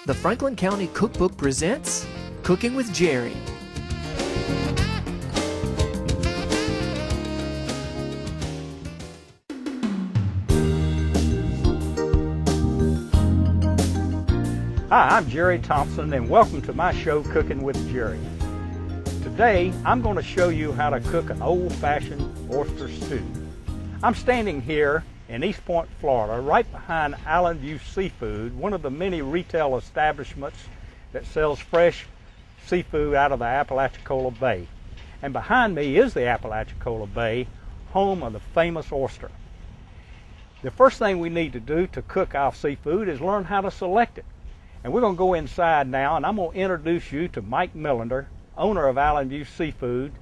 The Franklin County Cookbook presents Cooking with Jerry. Hi, I'm Jerry Thompson and welcome to my show Cooking with Jerry. Today I'm going to show you how to cook an old-fashioned oyster stew. I'm standing here in East Point, Florida, right behind Island View Seafood, one of the many retail establishments that sells fresh seafood out of the Apalachicola Bay. And behind me is the Apalachicola Bay, home of the famous oyster. The first thing we need to do to cook our seafood is learn how to select it. And we're going to go inside now, and I'm going to introduce you to Mike Millender, owner of Island View Seafood,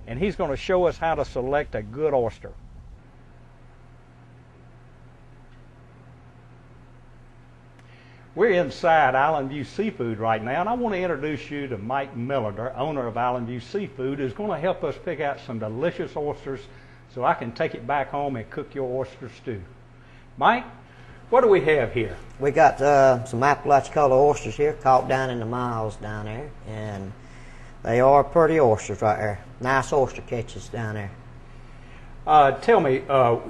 and he's going to show us how to select a good oyster. We're inside Island View Seafood right now, and I want to introduce you to Mike Millender, owner of Island View Seafood, who's going to help us pick out some delicious oysters so I can take it back home and cook your oyster stew. Mike, what do we have here? We got some Apalachicola oysters here, caught down in the miles down there, and they are pretty oysters right there. Nice oyster catches down there. Tell me,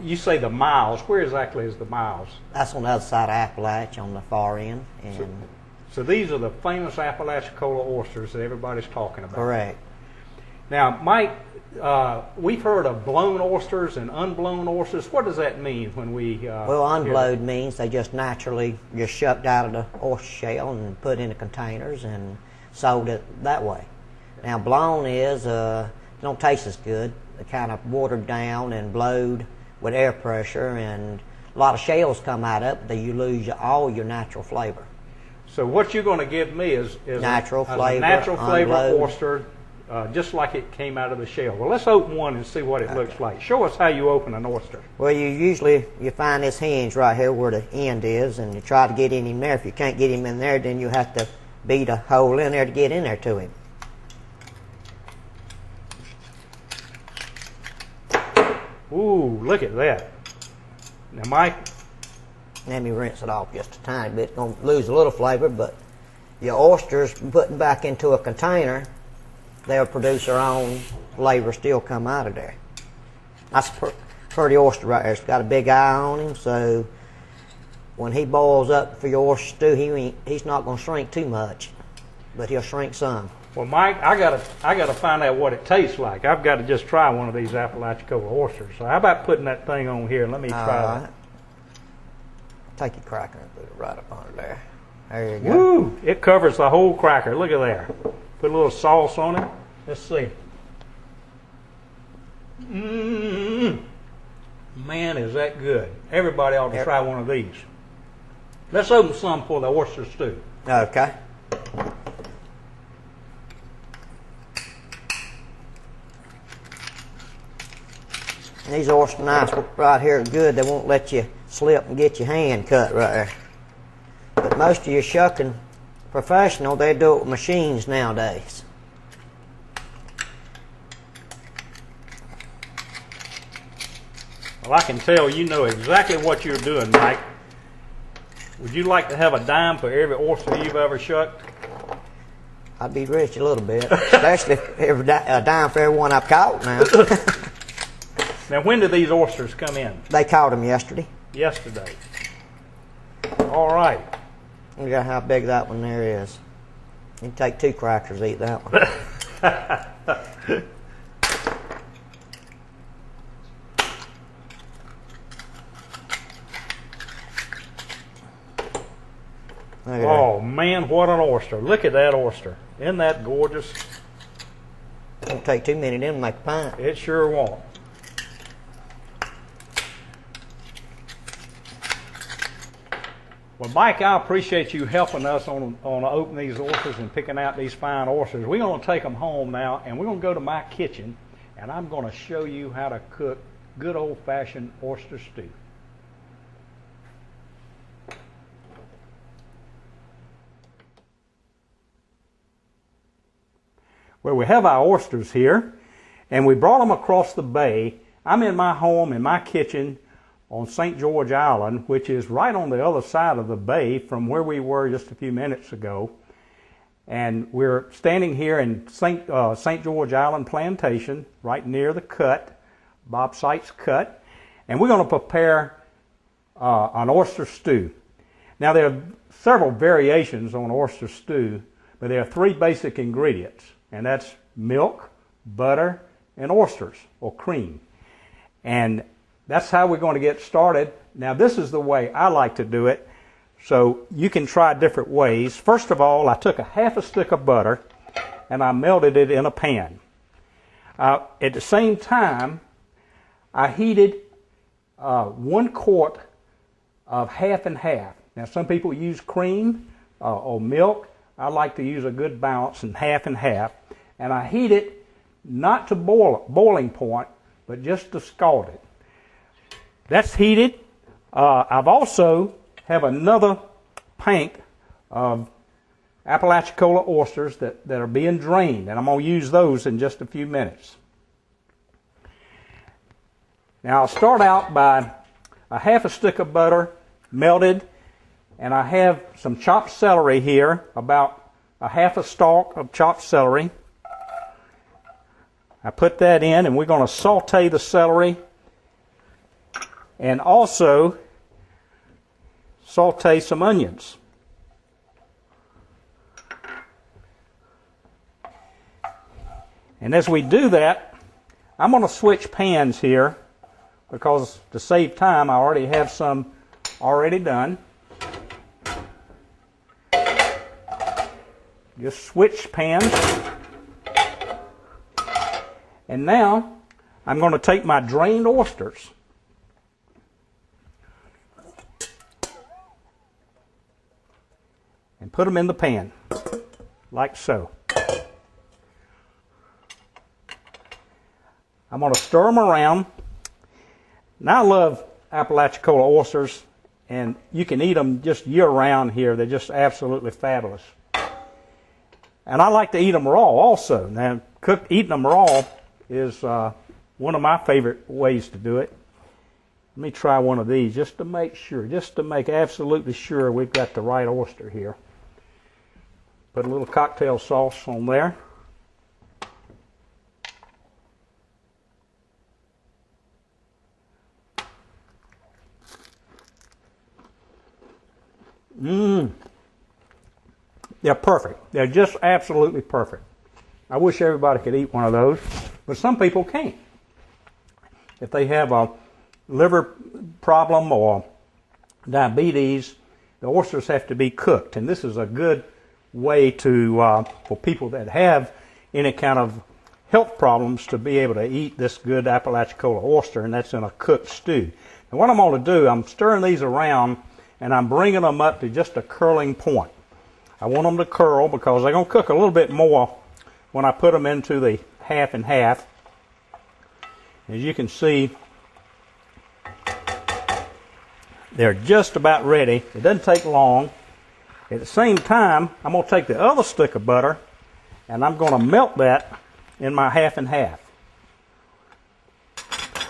you say the miles. Where exactly is the miles? That's on the other side of Appalachia, on the far end. And so these are the famous Apalachicola oysters that everybody's talking about. Correct. Now, Mike, we've heard of blown oysters and unblown oysters. What does that mean when we... well, unblowed means they just naturally just shucked out of the oyster shell and put in the containers and sold it that way. Now, blown is, it don't taste as good. They're kind of watered down and blowed with air pressure, and a lot of shells come out of it, but you lose all your natural flavor. So what you're going to give me is natural a flavor, natural flavor unblowed oyster, just like it came out of the shell. Well, let's open one and see what it looks like. Show us how you open an oyster. Well, you find this hinge right here where the end is, and you try to get in him there. If you can't get him in there, then you have to beat a hole in there to get in there to him. Ooh, look at that. Now, Mike, let me rinse it off just a tiny bit. It's going to lose a little flavor, but your oysters, putting back into a container, they'll produce their own flavor, still come out of there. That's a pretty oyster right there. It's got a big eye on him, so when he boils up for your oyster stew, he's not going to shrink too much, but he'll shrink some. well, Mike, I gotta find out what it tastes like. I've got to just try one of these Apalachicola oysters. So how about putting that thing on here and let me try that. Take your cracker and put it right up under there. There you go. Woo! It covers the whole cracker. Look at there. Put a little sauce on it. Let's see. Man, is that good. Everybody ought to try one of these. Let's open some for the oyster stew. Okay. These oyster knives right here are good. They won't let you slip and get your hand cut right there. But most of your shucking professional, they do it with machines nowadays. Well, I can tell you know exactly what you're doing, Mike. Would you like to have a dime for every oyster you've ever shucked? I'd be rich a little bit, especially a dime for every one I've caught now. Now, when do these oysters come in? They caught them yesterday. Yesterday. All right. Look at how big that one there is. You can take 2 crackers to eat that one. Oh, man, what an oyster. Look at that oyster. Isn't that gorgeous? It won't take too many of them to make a pint. It sure won't. Well, Mike, I appreciate you helping us on opening these oysters and picking out these fine oysters. We're going to take them home now, and we're going to go to my kitchen, and I'm going to show you how to cook good old-fashioned oyster stew. Well, we have our oysters here, and we brought them across the bay. I'm in my home, in my kitchen, on St. George Island, which is right on the other side of the bay from where we were just a few minutes ago. And we're standing here in St. George Island Plantation, right near the cut, Bob Site's cut. And we're going to prepare an oyster stew. Now there are several variations on oyster stew, but there are three basic ingredients, and that's milk, butter, and oysters, or cream. And that's how we're going to get started. Now this is the way I like to do it, so you can try different ways. First of all, I took a half a stick of butter and I melted it in a pan. At the same time, I heated 1 quart of half and half. Now some people use cream or milk. I like to use a good balance in half and half. And I heat it not to boiling point, but just to scald it. That's heated. I've also have another pint of Apalachicola oysters that are being drained, and I'm going to use those in just a few minutes. Now I'll start out by a half a stick of butter melted, and I have some chopped celery here, about a half a stalk of chopped celery. I put that in, and we're going to saute the celery and also saute some onions. And as we do that, I'm going to switch pans here because to save time, I already have some already done. Just switch pans. And now I'm going to take my drained oysters and put them in the pan, like so. I'm going to stir them around. Now I love Apalachicola oysters, and you can eat them just year-round here. They're just absolutely fabulous. And I like to eat them raw also. Now, eating them raw is one of my favorite ways to do it. Let me try one of these just to make sure, just to make absolutely sure we've got the right oyster here. Put a little cocktail sauce on there. They're perfect. They're just absolutely perfect. I wish everybody could eat one of those, but some people can't. If they have a liver problem or diabetes, the oysters have to be cooked, and this is a good way to for people that have any kind of health problems to be able to eat this good Apalachicola oyster, and that's in a cooked stew. And what I'm going to do, I'm stirring these around, and I'm bringing them up to just a curling point. I want them to curl because they're going to cook a little bit more when I put them into the half and half. As you can see, they're just about ready. It doesn't take long. At the same time, I'm going to take the other stick of butter and I'm going to melt that in my half and half.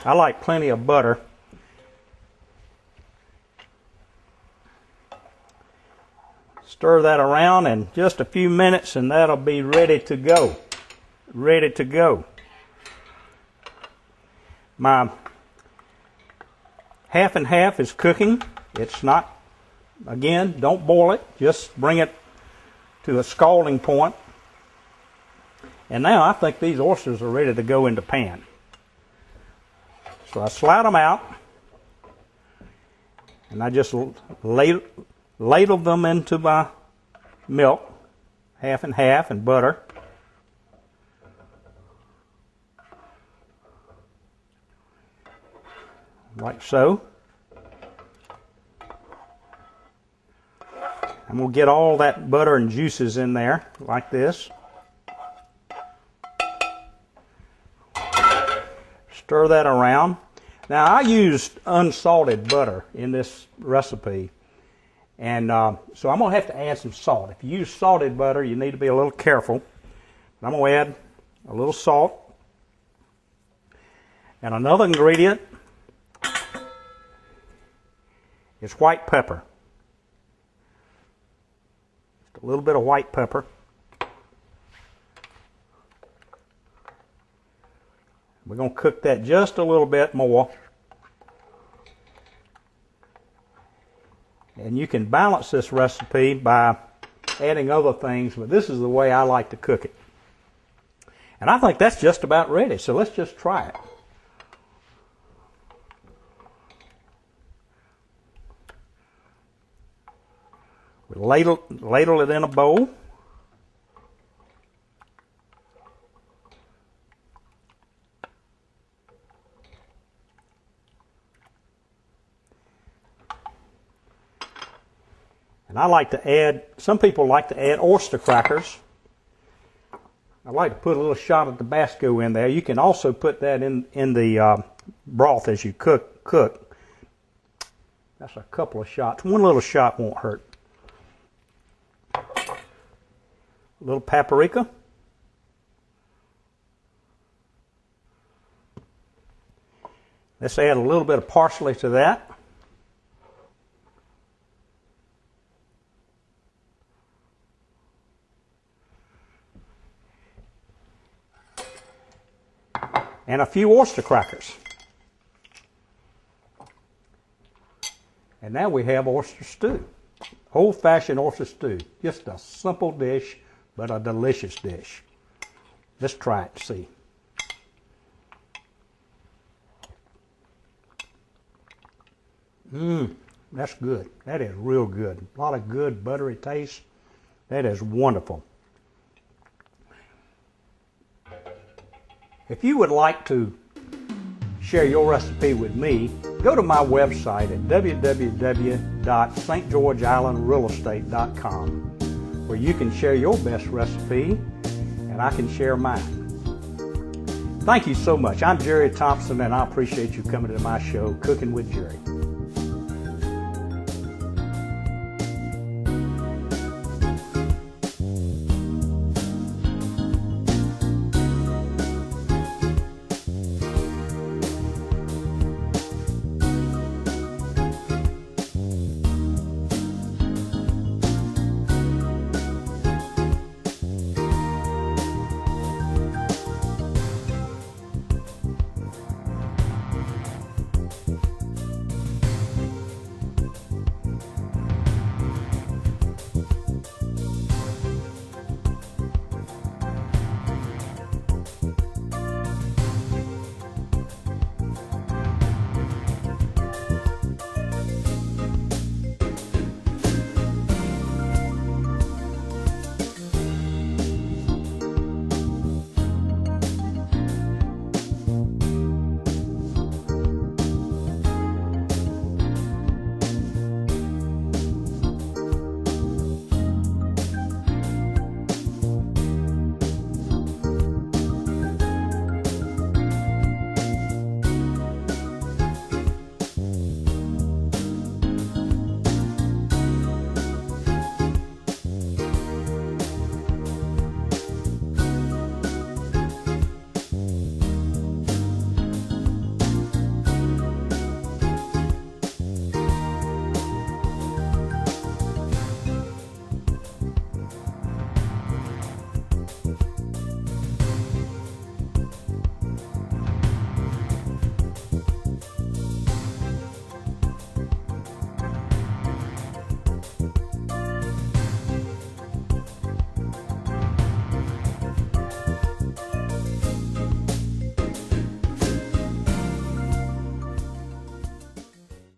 I like plenty of butter. Stir that around in just a few minutes and that'll be ready to go. Ready to go. My half and half is cooking. It's not, again, don't boil it. Just bring it to a scalding point. And now I think these oysters are ready to go in the pan. So I slide them out and I just ladle them into my milk, half and half, and butter. Like so. I'm going to get all that butter and juices in there, like this. Stir that around. Now I used unsalted butter in this recipe. And so I'm going to have to add some salt. If you use salted butter, you need to be a little careful. I'm going to add a little salt. And another ingredient is white pepper. Just a little bit of white pepper. We're going to cook that just a little bit more. And you can balance this recipe by adding other things, but this is the way I like to cook it. And I think that's just about ready, so let's just try it. We ladle it in a bowl. And I like to add, some people like to add oyster crackers. I like to put a little shot of Tabasco in there. You can also put that in the broth as you cook. That's a couple of shots. One little shot won't hurt. A little paprika. Let's add a little bit of parsley to that. And a few oyster crackers. And now we have oyster stew. Old-fashioned oyster stew. Just a simple dish, but a delicious dish. Let's try it and see. That's good. That is real good. A lot of good buttery taste. That is wonderful. If you would like to share your recipe with me, go to my website at www.stgeorgeislandrealestate.com, where you can share your best recipe and I can share mine. Thank you so much. I'm Jerry Thompson, and I appreciate you coming to my show, Cooking with Jerry.